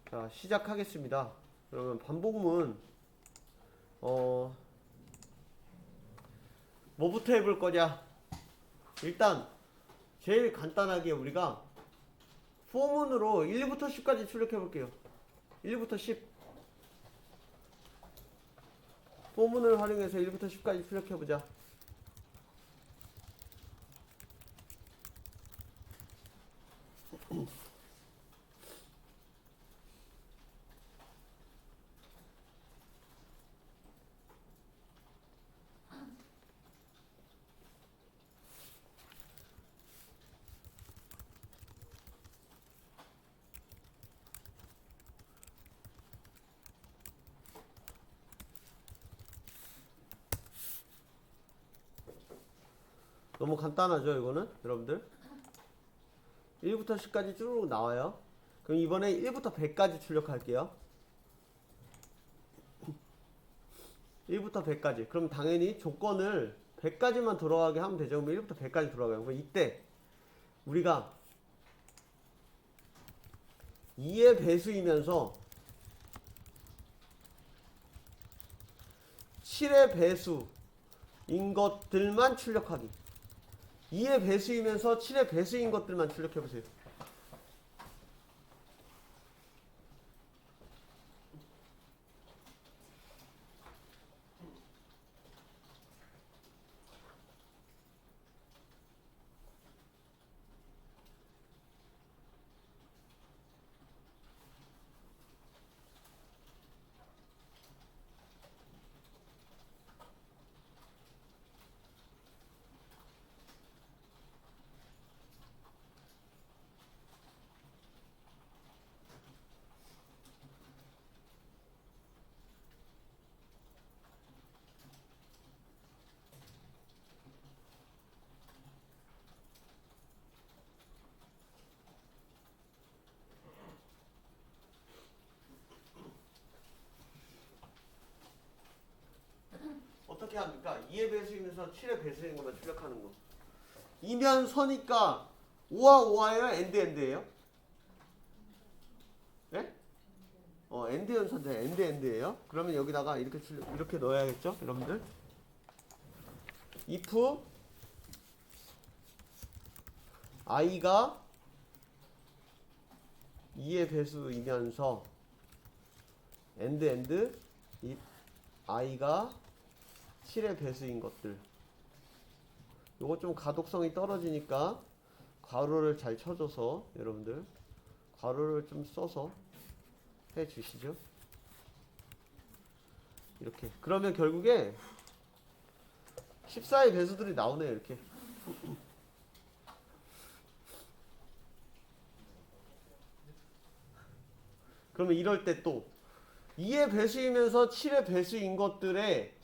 자, 시작하겠습니다. 그러면 반복문 뭐부터 해볼 거냐? 일단 제일 간단하게 우리가 포문으로 1부터 10까지 출력해 볼게요. 1부터 10 포문을 활용해서 1부터 10까지 출력해 보자. 너무 간단하죠, 이거는? 여러분들 1부터 10까지 쭉 나와요. 그럼 이번에 1부터 100까지 출력할게요. 1부터 100까지. 그럼 당연히 조건을 100까지만 돌아가게 하면 되죠. 그럼 1부터 100까지 돌아가요. 그럼 이때 우리가 2의 배수이면서 7의 배수인 것들만 출력하기. 2의 배수이면서 7의 배수인 것들만 출력해보세요. 어떻게 합니까? 2의 배수이면서 7의 배수인 것만 출력하는 거. 이면 서니까 5와 5와예요? 엔드 엔드예요? 예? 엔드 연산자 엔드 엔드예요. 그러면 여기다가 이렇게 넣어야겠죠, 여러분들? if i가 2의 배수이면서 엔드 엔드 if i가 7의 배수인 것들. 요거 좀 가독성이 떨어지니까 괄호를 잘 쳐줘서 여러분들 괄호를 좀 써서 해 주시죠. 이렇게. 그러면 결국에 14의 배수들이 나오네요. 이렇게. 그러면 이럴 때 또 2의 배수이면서 7의 배수인 것들의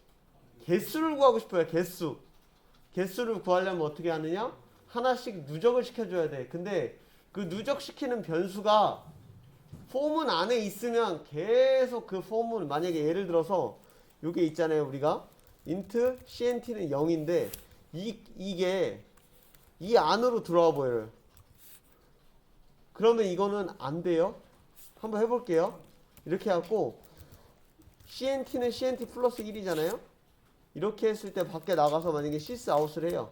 개수를 구하고 싶어요. 개수를 구하려면 어떻게 하느냐? 하나씩 누적을 시켜줘야 돼. 근데 그 누적시키는 변수가 포문 안에 있으면 계속 그 포문, 만약에 예를 들어서 요게 있잖아요. 우리가 int cnt는 0인데 이게 이 안으로 들어와 보여요. 그러면 이거는 안 돼요. 한번 해볼게요. 이렇게 해갖고 cnt는 cnt 플러스 1이잖아요. 이렇게 했을 때 밖에 나가서 만약에 시스 아웃을 해요.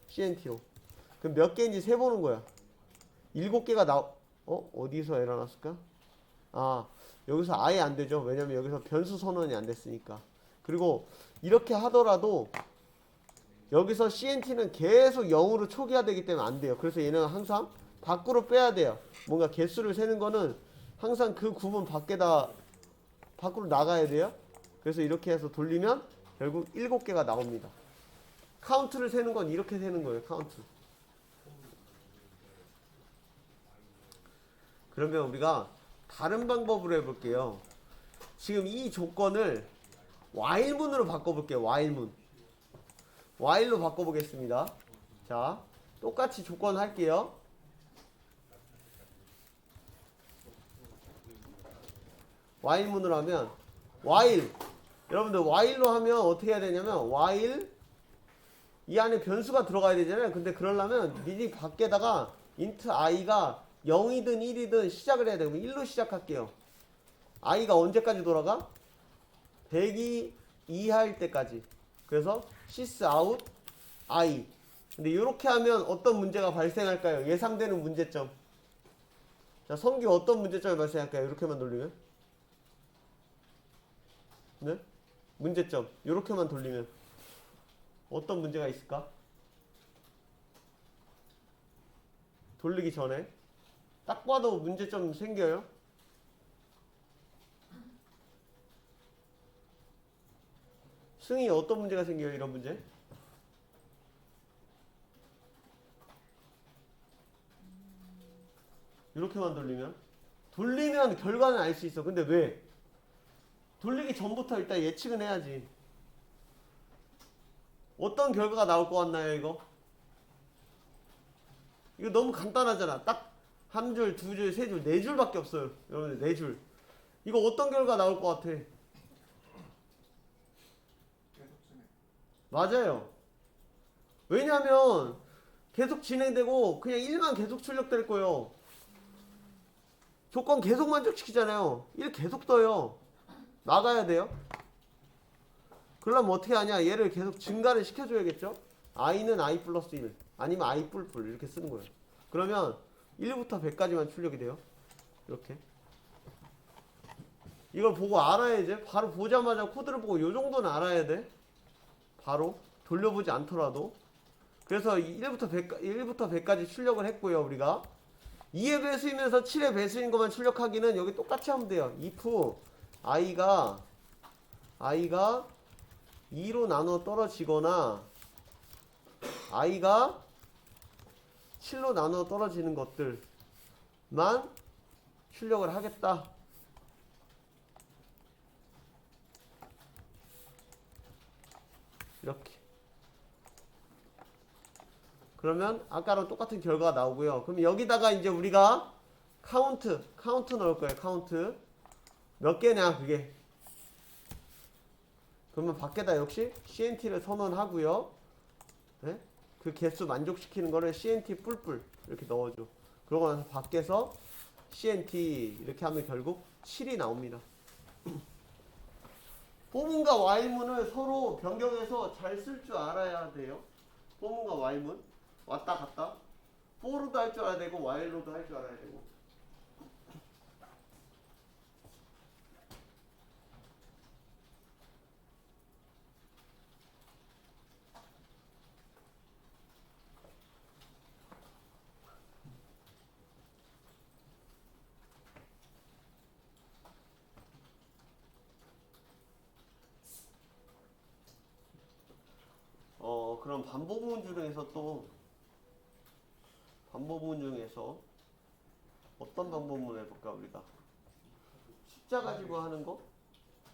CNTO. 그럼 몇 개인지 세보는 거야. 7개가 어디서 에러 났을까? 여기서 아예 안 되죠. 왜냐면 여기서 변수 선언이 안 됐으니까. 그리고 이렇게 하더라도 여기서 CNT는 계속 0으로 초기화되기 때문에 안 돼요. 그래서 얘는 항상 밖으로 빼야 돼요. 뭔가 개수를 세는 거는 항상 그 구분 밖으로 나가야 돼요. 그래서 이렇게 해서 돌리면 결국 7개가 나옵니다. 카운트를 세는 건 이렇게 세는 거예요. 카운트. 그러면 우리가 다른 방법으로 해볼게요. 지금 이 조건을 while문으로 바꿔볼게요. while로 바꿔보겠습니다. 자, 똑같이 조건 할게요. while문으로 하면 while, 여러분들 while로 하면 어떻게 해야 되냐면 while 이 안에 변수가 들어가야 되잖아요. 근데 그러려면 미리 밖에다가 int i가 0이든 1이든 시작을 해야 되고 1로 시작할게요. i가 언제까지 돌아가? 100이 이하일 때까지. 그래서 sys out i. 근데 이렇게 하면 어떤 문제가 발생할까요? 예상되는 문제점. 자, 성규 어떤 문제점이 발생할까요? 이렇게만 돌리면? 네? 문제점. 이렇게만 돌리면 어떤 문제가 있을까? 돌리기 전에 딱 봐도 문제점 생겨요. 승희 어떤 문제가 생겨요? 이런 문제? 이렇게만 돌리면 결과는 알 수 있어. 근데 왜? 돌리기 전부터 일단 예측은 해야지. 어떤 결과가 나올 것 같나요, 이거? 이거 너무 간단하잖아. 딱 한 줄, 두 줄, 세 줄, 네 줄밖에 없어요. 여러분들 네 줄. 이거 어떤 결과 나올 것 같아? 맞아요. 왜냐면 계속 진행되고 그냥 1만 계속 출력될 거예요. 조건 계속 만족시키잖아요. 1 계속 떠요. 나가야 돼요. 그러려면 어떻게 하냐? 얘를 계속 증가를 시켜줘야겠죠? i는 i 플러스 1 아니면 i 뿔뿔 이렇게 쓰는 거예요. 그러면 1부터 100까지만 출력이 돼요. 이렇게. 이걸 보고 알아야지. 바로 보자마자 코드를 보고 요 정도는 알아야 돼. 바로 돌려보지 않더라도. 그래서 1부터 100까지 출력을 했고요. 우리가 2의 배수이면서 7의 배수인 것만 출력하기는 여기 똑같이 하면 돼요. if i가 2로 나눠 떨어지거나 i가 7로 나눠 떨어지는 것들만 출력을 하겠다. 이렇게. 그러면 아까랑 똑같은 결과가 나오고요. 그럼 여기다가 이제 우리가 카운트 넣을 거예요. 카운트 몇 개냐 그게. 그러면 밖에다 역시 CNT를 선언하고요. 네? 그 개수 만족시키는 거를 CNT 뿔뿔 이렇게 넣어줘. 그러고 나서 밖에서 CNT 이렇게 하면 결국 7이 나옵니다. 포문과 와일문을 서로 변경해서 잘 쓸 줄 알아야 돼요. 포문과 와일문 왔다 갔다 for로도 할 줄 알아야 되고 while로도 할 줄 알아야 되고. 그럼 반복문 중에서 어떤 반복문을 해볼까 우리가? 숫자 가지고 하는 거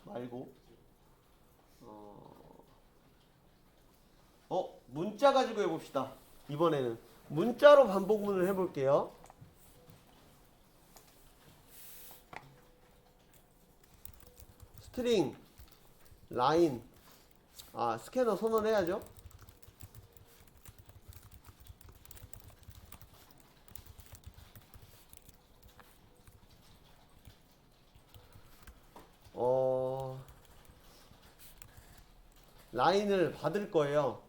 말고 문자 가지고 해봅시다. 이번에는 문자로 반복문을 해볼게요. 스트링, 라인, 스캐너 선언해야죠. 라인을 받을 거예요.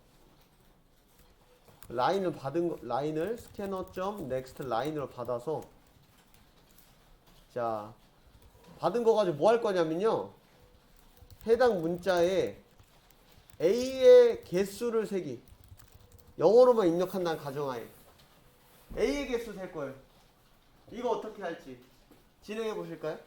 라인을 스캐너.next 라인으로 받아서 자 받은 거 가지고 뭐 할 거냐면요. 해당 문자에 A의 개수를 세기. 영어로만 입력한다는 가정하에 A의 개수 셀 거예요. 이거 어떻게 할지 진행해 보실까요?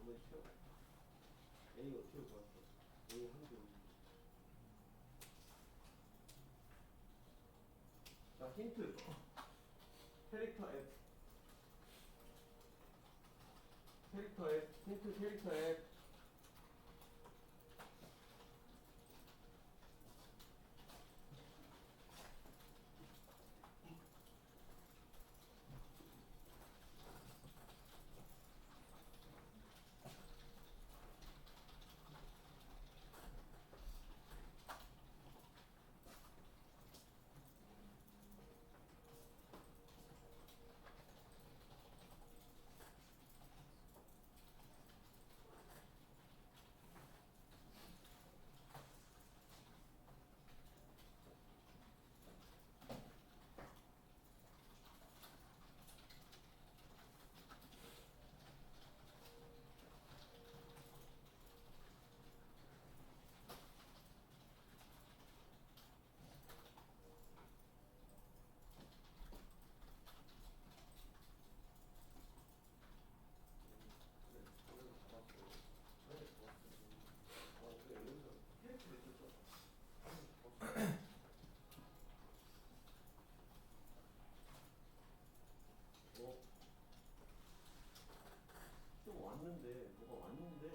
한번 쉬어. A 어떻게 구할까? A 한 개. 자, 힌트. 캐릭터 F. 캐릭터 F. 힌트 캐릭터 F. 좀 왔는데 뭐가 왔는데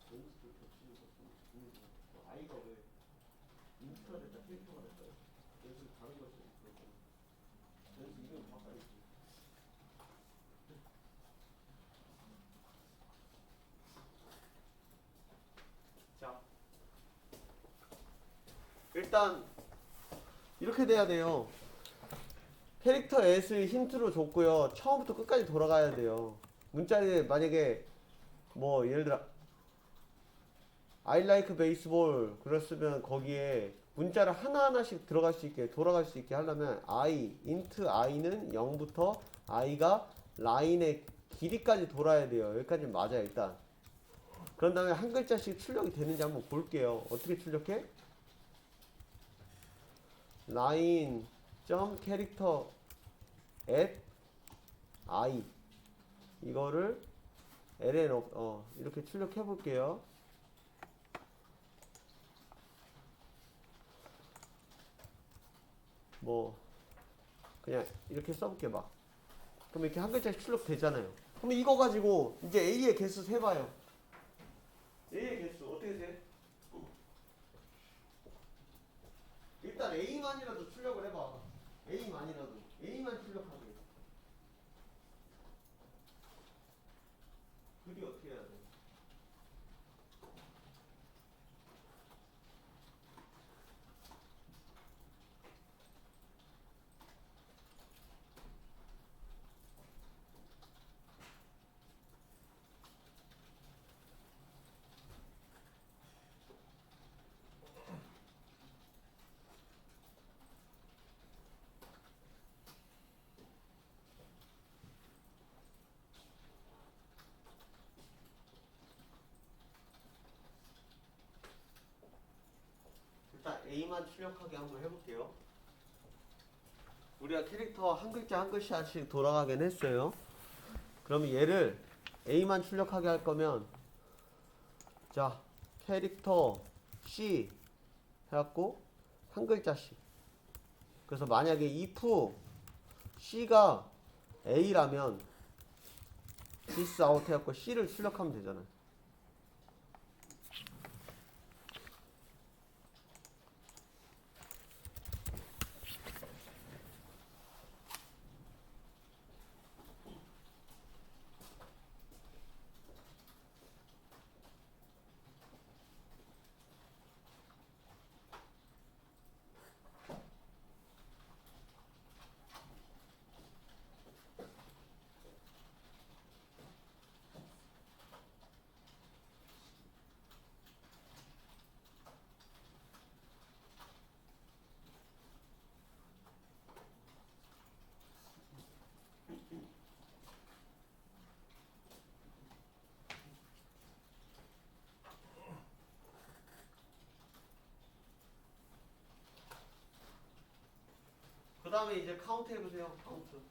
점수도 겹치는 것도 아이가 왜 인트가 됐다 캐릭터가 됐다 연습 다른 것이 그렇고 연습 이름 바꿔야지. 자, 일단 이렇게 돼야 돼요. 캐릭터 S를 힌트로 줬고요. 처음부터 끝까지 돌아가야 돼요. 문자에 만약에 뭐 예를 들어 I like baseball 그랬으면 거기에 문자를 하나하나씩 들어갈 수 있게 돌아갈 수 있게 하려면 int i는 0부터 i가 라인의 길이까지 돌아야 돼요. 여기까지 맞아요 일단. 그런 다음에 한 글자씩 출력이 되는지 한번 볼게요. 어떻게 출력해? line 점 캐릭터 at i 이거를 ln 이렇게 출력해 볼게요. 뭐 그냥 이렇게 써볼게 막. 그럼 이렇게 한 글자씩 출력되잖아요. 그럼 이거 가지고 이제 A의 개수 세봐요. A의 개수 어떻게 세? 일단 A만이라도 출력을 해봐. A만이라도. A만 출력하게. 글이 어떻게 해야 돼? 일단 A만 출력하게 한번 해볼게요. 우리가 캐릭터 한 글자 한 글자씩 돌아가긴 했어요. 그러면 얘를 A만 출력하게 할 거면 자 캐릭터 C 해갖고 한 글자씩. 그래서 만약에 if C가 A라면 this out 해갖고 C를 출력하면 되잖아요. 그 다음에 이제 카운트 해보세요. 카운트.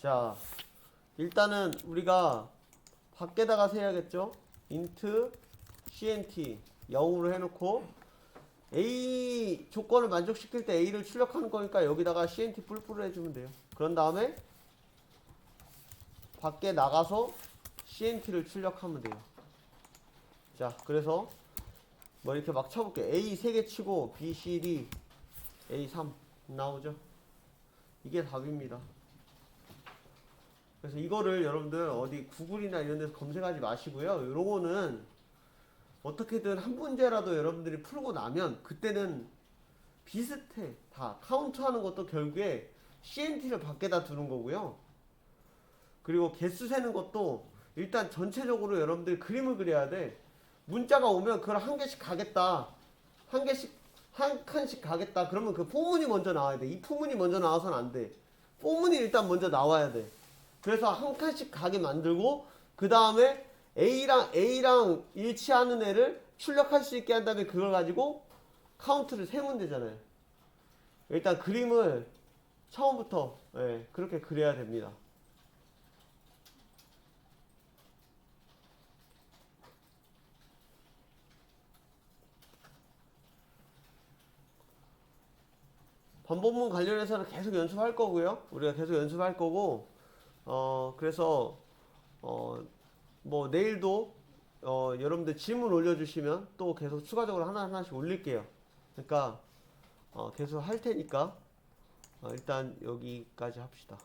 자, 일단은 우리가 밖에다가 세야겠죠? int cnt 0으로 해놓고 a 조건을 만족시킬 때 a를 출력하는 거니까 여기다가 cnt 뿔뿔을 해주면 돼요. 그런 다음에 밖에 나가서 cnt를 출력하면 돼요. 자, 그래서 뭐 이렇게 막 쳐볼게요. A 3개 치고 B, C, D, A 3 나오죠? 이게 답입니다. 그래서 이거를 여러분들 어디 구글이나 이런 데서 검색하지 마시고요. 요거는 어떻게든 한 문제라도 여러분들이 풀고 나면 그때는 비슷해. 다 카운트하는 것도 결국에 CNT를 밖에다 두는 거고요. 그리고 개수 세는 것도 일단 전체적으로 여러분들이 그림을 그려야 돼. 문자가 오면 그걸 한 개씩 가겠다. 한 개씩 한 칸씩 가겠다. 그러면 그 포문이 먼저 나와야 돼. 이 포문이 먼저 나와서는 안 돼. 포문이 일단 먼저 나와야 돼. 그래서 한 칸씩 가게 만들고 그 다음에 A랑 일치하는 애를 출력할 수 있게 한 다음에 그걸 가지고 카운트를 세면 되잖아요. 일단 그림을 처음부터 그렇게 그려야 됩니다. 반복문 관련해서는 계속 연습할 거고요. 우리가 계속 연습할 거고 그래서 뭐 내일도 여러분들 질문 올려주시면 또 계속 추가적으로 하나씩 올릴게요. 그러니까 계속 할 테니까 일단 여기까지 합시다.